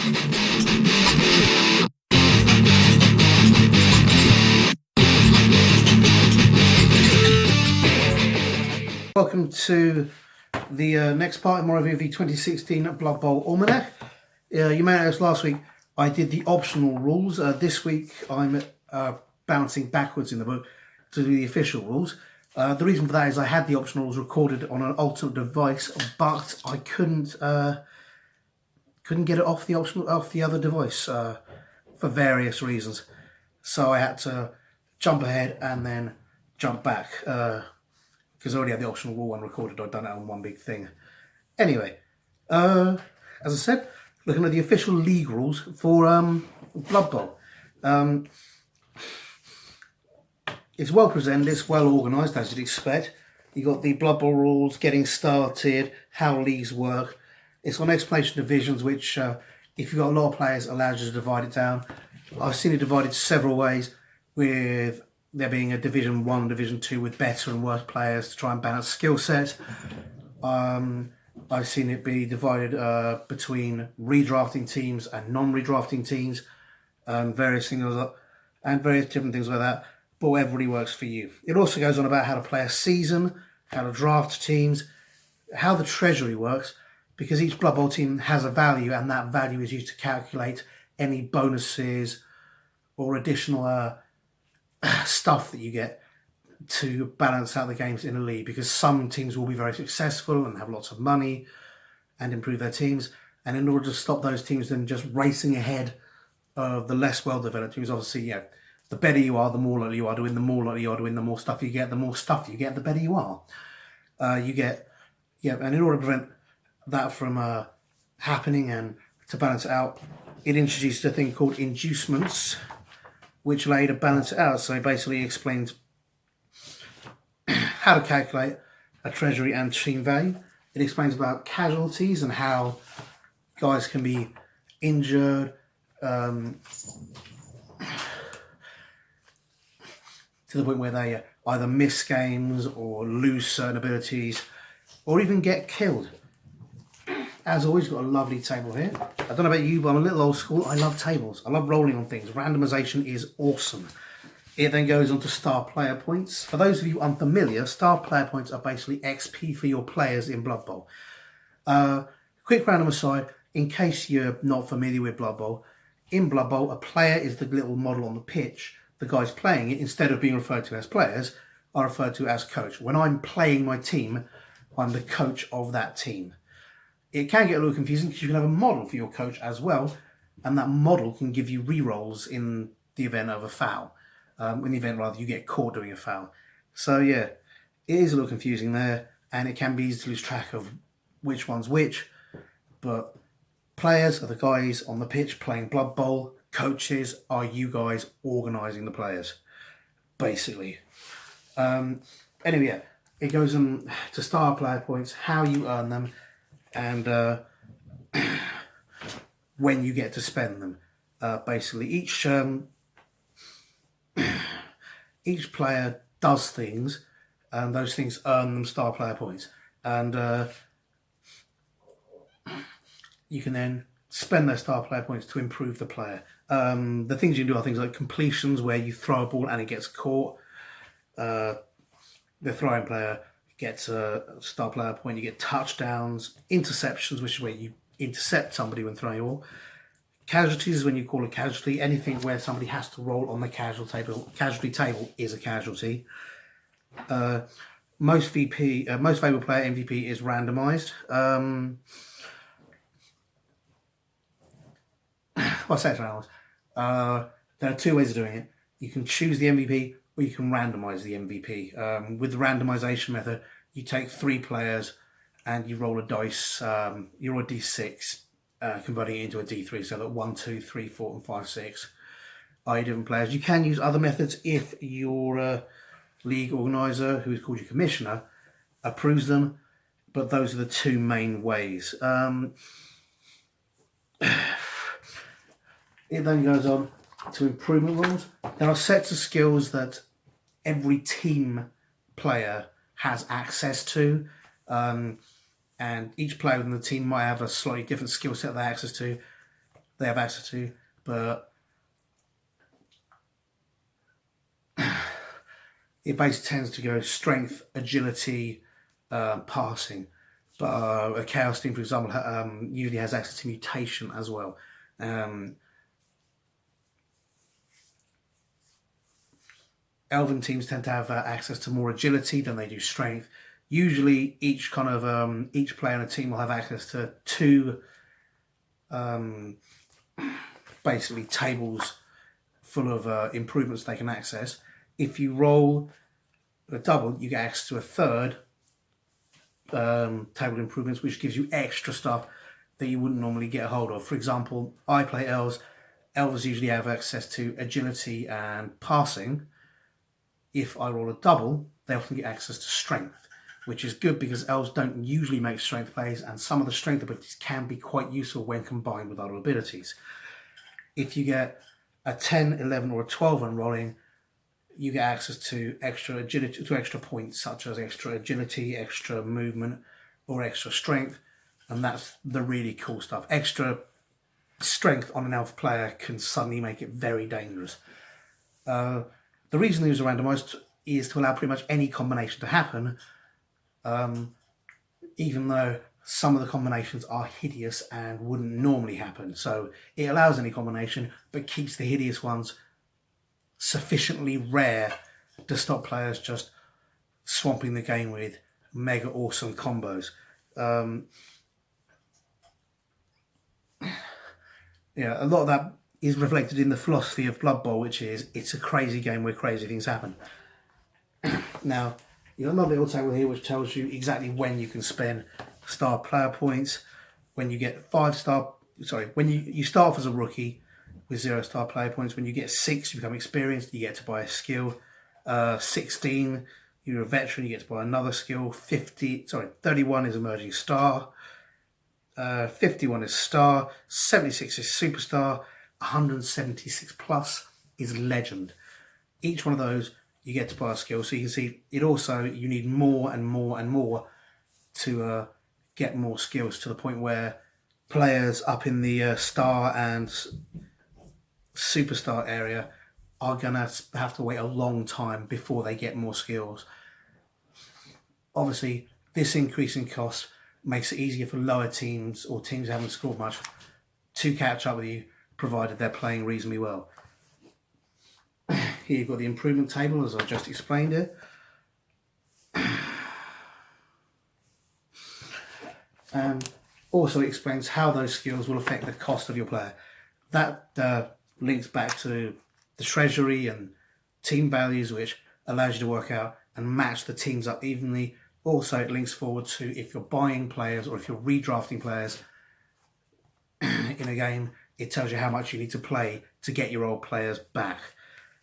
Welcome to the next part of my review of the 2016 Blood Bowl Almanac. You may notice last week I did the optional rules. This week I'm bouncing backwards in the book to do the official rules. The reason for that is I had the optional rules recorded on an alternate device, but I couldn't get it off the other device for various reasons. So I had to jump ahead and then jump back. Because I already had the optional rule one recorded. I'd done it on one big thing. Anyway, as I said, looking at the official league rules for Blood Bowl. It's well presented, it's well organised as you'd expect. You've got the Blood Bowl rules, getting started, how leagues work. It's got an explanation of divisions, which if you've got a lot of players, allows you to divide it down. I've seen it divided several ways, with there being a Division 1, Division 2 with better and worse players to try and balance skill set. I've seen it be divided between redrafting teams and non-redrafting teams, various different things like that, but whatever really works for you. It also goes on about how to play a season, how to draft teams, how the treasury works, because each Blood Bowl team has a value, and that value is used to calculate any bonuses or additional stuff that you get to balance out the games in a league, because some teams will be very successful and have lots of money and improve their teams, and in order to stop those teams then just racing ahead of the less well-developed teams, obviously, the better you are, the more likely you are to win, the more likely you are to win, the more stuff you get, the better you are. And in order to prevent that from happening and to balance it out, it introduced a thing called inducements, which allow you to balance it out. So it basically explains how to calculate a treasury and team value. It explains about casualties and how guys can be injured to the point where they either miss games or lose certain abilities or even get killed. As always, got a lovely table here. I don't know about you, but I'm a little old school. I love tables. I love rolling on things. Randomization is awesome. It then goes on to star player points. For those of you unfamiliar, star player points are basically XP for your players in Blood Bowl. Quick random aside, in case you're not familiar with Blood Bowl, in Blood Bowl, a player is the little model on the pitch. The guys playing it, instead of being referred to as players, are referred to as coach. When I'm playing my team, I'm the coach of that team. It can get a little confusing because you can have a model for your coach as well, and that model can give you re-rolls in the event of a foul. In the event, rather, you get caught doing a foul. So, it is a little confusing there, and it can be easy to lose track of which one's which. But players are the guys on the pitch playing Blood Bowl. Coaches are you guys organising the players, basically. Anyway, it goes on to star player points, how you earn them, and when you get to spend them. Basically, each player does things, and those things earn them star player points. And you can then spend those star player points to improve the player. The things you can do are things like completions, where you throw a ball and it gets caught. The throwing player gets a star player point. You get touchdowns, interceptions, which is where you intercept somebody when throwing a ball. Casualties is when you call a casualty. Anything where somebody has to roll on the casualty table is a casualty. Most valuable player MVP is randomized. There are two ways of doing it. You can choose the MVP, or you can randomize the MVP. With the randomization method, you take 3 players and you roll a dice. You roll a d6, converting it into a d3, so that 1, 2, 3, 4, and 5, 6 are different players. You can use other methods if your league organizer, who is called your commissioner, approves them, but those are the 2 main ways. It then goes on to improvement rules. There are sets of skills that every team player has access to, and each player within the team might have a slightly different skill set they have access to. they have access to, but it basically tends to go strength, agility, passing. But a Chaos team, for example, usually has access to mutation as well. Elven teams tend to have access to more agility than they do strength. Usually, each player in a team will have access to 2, basically tables full of improvements they can access. If you roll a double, you get access to a 3rd table improvements, which gives you extra stuff that you wouldn't normally get a hold of. For example, I play elves. Elves usually have access to agility and passing. If I roll a double, they often get access to strength, which is good because elves don't usually make strength plays, and some of the strength abilities can be quite useful when combined with other abilities. If you get a 10, 11, or a 12 on rolling, you get access to extra agility, to extra points such as extra agility, extra movement, or extra strength, and that's the really cool stuff. Extra strength on an elf player can suddenly make it very dangerous. The reason these are randomized is to allow pretty much any combination to happen, even though some of the combinations are hideous and wouldn't normally happen. So it allows any combination, but keeps the hideous ones sufficiently rare to stop players just swamping the game with mega awesome combos. A lot of that is reflected in the philosophy of Blood Bowl, which is it's a crazy game where crazy things happen. Now, you've got another little table here which tells you exactly when you can spend star player points. When you get when you start off as a rookie with 0 star player points. When you get 6, you become experienced, you get to buy a skill. 16, you're a veteran, you get to buy another skill. 31 is emerging star. 51 is star. 76 is superstar. 176 plus is legend. Each one of those, you get to buy a skill. So you can see it also, you need more and more and more to get more skills, to the point where players up in the star and superstar area are going to have to wait a long time before they get more skills. Obviously, this increase in cost makes it easier for lower teams or teams who haven't scored much to catch up with you, provided they're playing reasonably well. Here you've got the improvement table, as I just explained it. And also explains how those skills will affect the cost of your player. That links back to the treasury and team values, which allows you to work out and match the teams up evenly. Also, it links forward to if you're buying players or if you're redrafting players in a game, it tells you how much you need to play to get your old players back.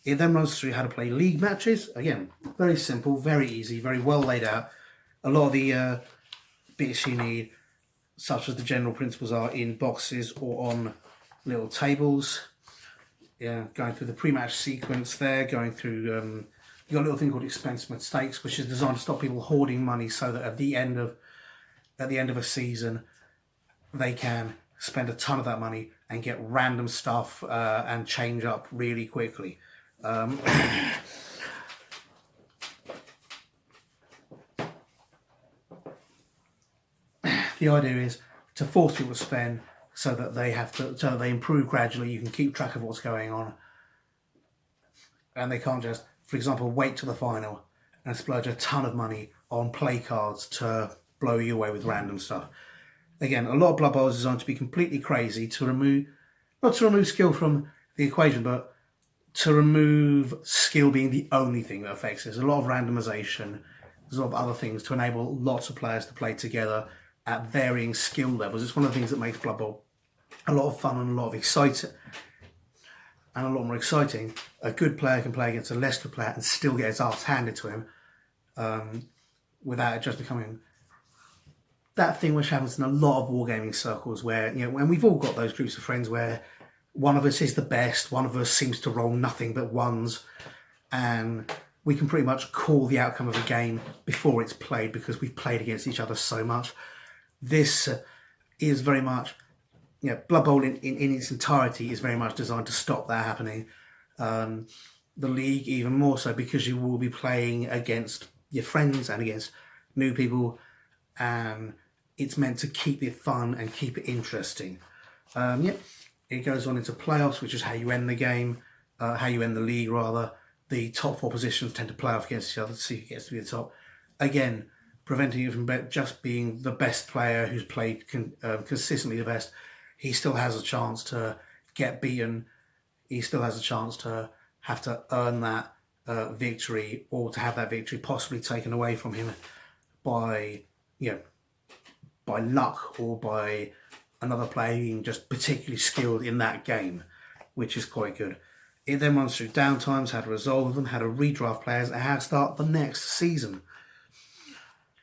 It then runs through how to play league matches. Again, very simple, very easy, very well laid out. A lot of the bits you need, such as the general principles, are in boxes or on little tables. Yeah, going through the pre-match sequence there, going through, you've got a little thing called expense mistakes, which is designed to stop people hoarding money so that at the end of a season, they can spend a ton of that money and get random stuff and change up really quickly. The idea is to force people to spend so that they improve gradually. You can keep track of what's going on, and they can't just, for example, wait till the final and splurge a ton of money on play cards to blow you away with random stuff. Again, a lot of Blood Bowl is designed to be completely crazy, not to remove skill from the equation, but to remove skill being the only thing that affects it. There's a lot of randomization, there's a lot of other things to enable lots of players to play together at varying skill levels. It's one of the things that makes Blood Bowl a lot of fun and a lot more exciting. A good player can play against a less good player and still get his ass handed to him without it just becoming that thing which happens in a lot of wargaming circles, where, when we've all got those groups of friends where one of us is the best, one of us seems to roll nothing but ones, and we can pretty much call the outcome of a game before it's played because we've played against each other so much. This is very much, Blood Bowl in its entirety is very much designed to stop that happening. The league even more so, because you will be playing against your friends and against new people, and it's meant to keep it fun and keep it interesting. It goes on into playoffs, which is how you end the game, how you end the league rather. The top 4 positions tend to play off against each other to see who gets to be the top. Again, preventing you from just being the best player who's played consistently the best. He still has a chance to get beaten. He still has a chance to have to earn that victory, or to have that victory possibly taken away from him by by luck or by another player being just particularly skilled in that game, which is quite good. It then runs through downtimes, how to resolve them, how to redraft players, and how to start the next season,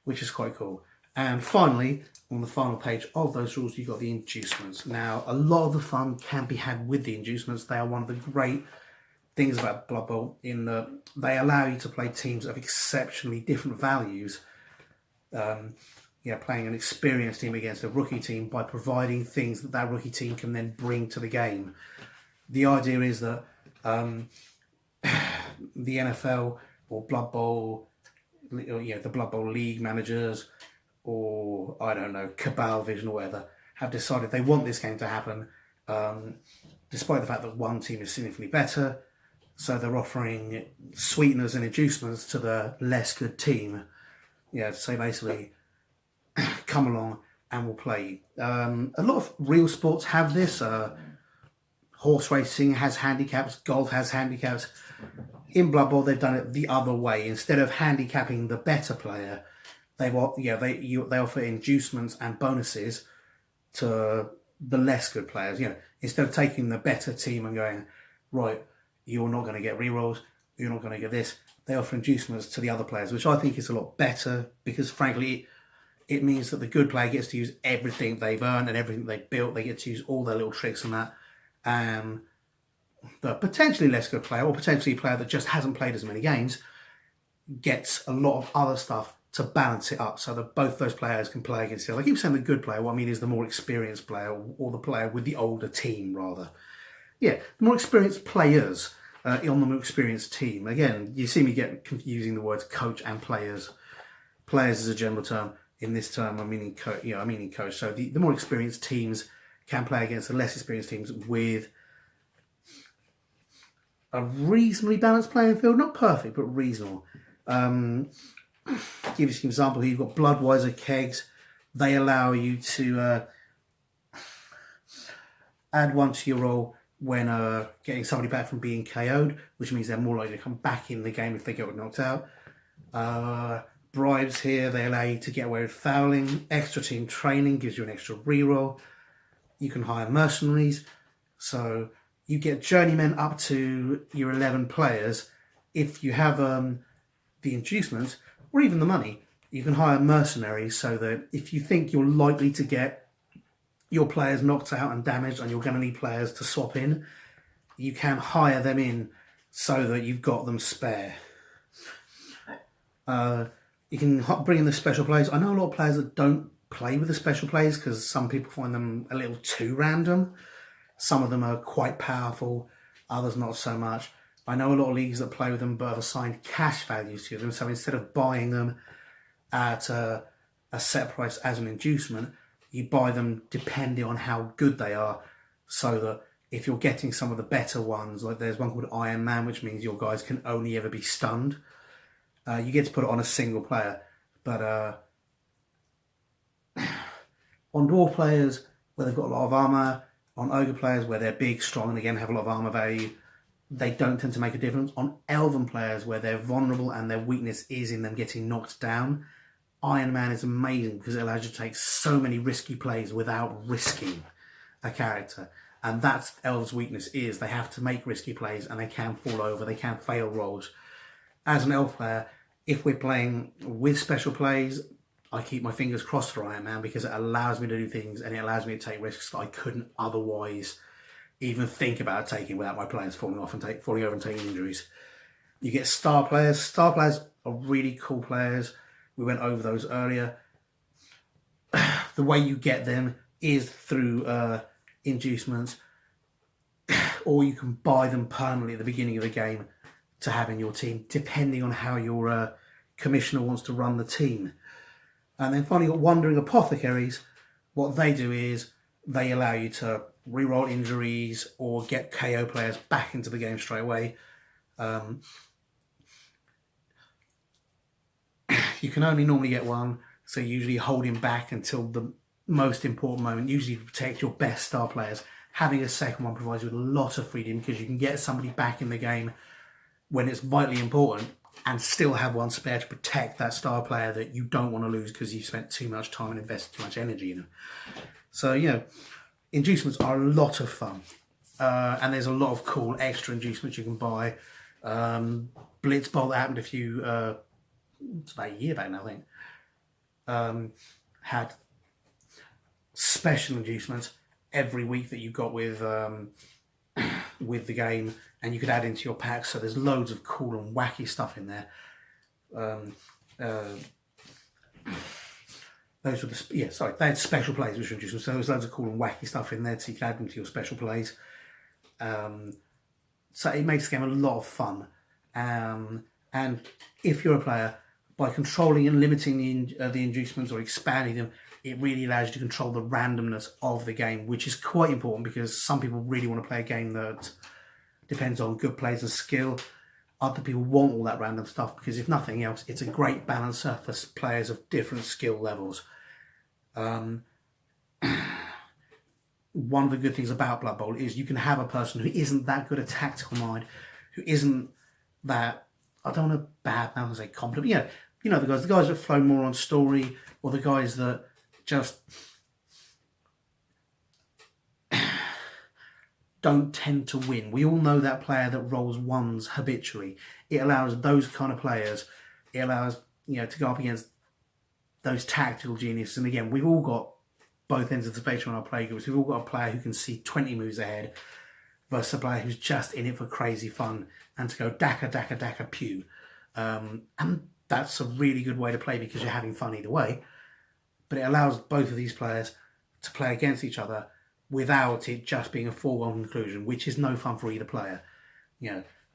which is quite cool. And finally, on the final page of those rules, you've got the inducements. Now, a lot of the fun can be had with the inducements. They are one of the great things about Blood Bowl, in that they allow you to play teams of exceptionally different values. Playing an experienced team against a rookie team by providing things that rookie team can then bring to the game. The idea is that the NFL or Blood Bowl, the Blood Bowl league managers, or I don't know, Cabal Vision or whatever, have decided they want this game to happen, despite the fact that one team is significantly better. So they're offering sweeteners and inducements to the less good team. To say basically, come along and we'll play. A lot of real sports have this. Horse racing has handicaps. Golf has handicaps. In Blood Bowl, they've done it the other way. Instead of handicapping the better player, they offer inducements and bonuses to the less good players. Instead of taking the better team and going, right, you're not going to get rerolls, you're not going to get this, they offer inducements to the other players, which I think is a lot better, because frankly, it means that the good player gets to use everything they've earned and everything they've built. They get to use all their little tricks and that. And the potentially less good player, or potentially a player that just hasn't played as many games, gets a lot of other stuff to balance it up, so that both those players can play against each other. I keep saying the good player. What I mean is the more experienced player, or the player with the older team, rather. The more experienced players on the more experienced team. Again, you see me get confusing the words coach and players. Players is a general term. In this term, I'm meaning coach. So the more experienced teams can play against the less experienced teams with a reasonably balanced playing field. Not perfect, but reasonable. Give you some example here. You've got Bloodwiser kegs. They allow you to add one to your roll when getting somebody back from being KO'd, which means they're more likely to come back in the game if they get knocked out. Bribes here, they allow you to get away with fouling. Extra team training gives you an extra reroll. You can hire mercenaries. So you get journeymen up to your 11 players. If you have the inducements, or even the money, you can hire mercenaries, so that if you think you're likely to get your players knocked out and damaged and you're going to need players to swap in, you can hire them in so that you've got them spare. You can bring in the special players. I know a lot of players that don't play with the special players because some people find them a little too random. Some of them are quite powerful, others not so much. I know a lot of leagues that play with them but have assigned cash values to them. So instead of buying them at a set price as an inducement, you buy them depending on how good they are, so that if you're getting some of the better ones, like there's one called Iron Man, which means your guys can only ever be stunned. You get to put it on a single player. But on dwarf players, where they've got a lot of armour, on ogre players, where they're big, strong, and again have a lot of armour value, they don't tend to make a difference. On elven players, where they're vulnerable and their weakness is in them getting knocked down, Iron Man is amazing because it allows you to take so many risky plays without risking a character. And that's elves' weakness is. They have to make risky plays and they can fall over, they can fail rolls. As an elf player, if we're playing with special plays, I keep my fingers crossed for Iron Man because it allows me to do things and it allows me to take risks that I couldn't otherwise even think about taking without my players falling over and taking injuries. You get star players. Star players are really cool players. We went over those earlier. The way you get them is through inducements, or you can buy them permanently at the beginning of the game to have in your team, depending on how your commissioner wants to run the team. And then finally, got Wandering Apothecaries. What they do is they allow you to reroll injuries or get KO players back into the game straight away. You can only normally get one, so usually hold him back until the most important moment, usually to protect your best star players. Having a second one provides you with a lot of freedom because you can get somebody back in the game when it's vitally important and still have one spare to protect that star player that you don't want to lose because you've spent too much time and invested too much energy in them. So, you know, inducements are a lot of fun. And there's a lot of cool extra inducements you can buy. Blitz Bowl, that happened a few, it's about a year back now, I think, had special inducements every week that you got with the game, and you could add into your packs. So there's loads of cool and wacky stuff in there. Those were they had special plays which were inducements. So there was loads of cool and wacky stuff in there, so you could add them to your special plays. So it makes the game a lot of fun. And if you're a player, by controlling and limiting the inducements or expanding them, it really allows you to control the randomness of the game, which is quite important because some people really want to play a game that depends on good plays and skill. Other people want all that random stuff because, if nothing else, it's a great balancer for players of different skill levels. One of the good things about Blood Bowl is you can have a person who isn't that good at tactical mind, who isn't that, I don't want to bad mouth and say competent, you know the guys that flow more on story, or the guys that just don't tend to win. We all know that player that rolls ones habitually. It allows those kind of players, it allows, to go up against those tactical geniuses. And again, we've all got both ends of the spectrum on our play groups. We've all got a player who can see 20 moves ahead versus a player who's just in it for crazy fun and to go daka, daka, daka, pew. And that's a really good way to play because you're having fun either way. But it allows both of these players to play against each other without it just being a foregone conclusion, which is no fun for either player.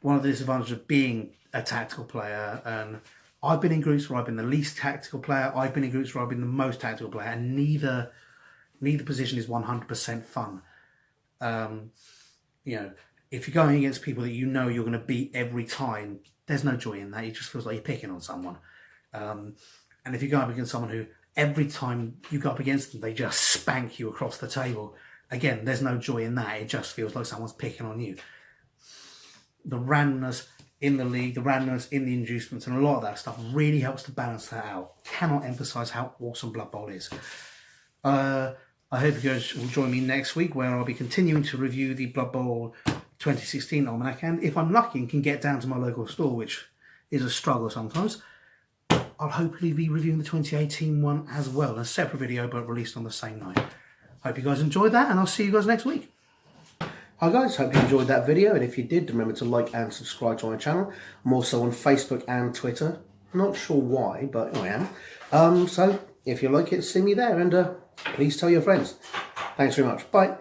One of the disadvantages of being a tactical player, and I've been in groups where I've been the least tactical player, I've been in groups where I've been the most tactical player, and neither position is 100% fun. If you're going against people that you're going to beat every time, there's no joy in that. It just feels like you're picking on someone. And if you go up against someone who, every time you go up against them, they just spank you across the table, again, there's no joy in that. It just feels like someone's picking on you. The randomness in the league, the randomness in the inducements, and a lot of that stuff really helps to balance that out. Cannot emphasise how awesome Blood Bowl is. I hope you guys will join me next week, where I'll be continuing to review the Blood Bowl 2016 Almanac, and if I'm lucky and can get down to my local store, which is a struggle sometimes, I'll hopefully be reviewing the 2018 one as well, a separate video but released on the same night. Hope you guys enjoyed that, and I'll see you guys next week. Hi guys, hope you enjoyed that video, and if you did, remember to like and subscribe to my channel. I'm also on Facebook and Twitter. Not sure why, but I am. So if you like it, see me there, and please tell your friends. Thanks very much. Bye.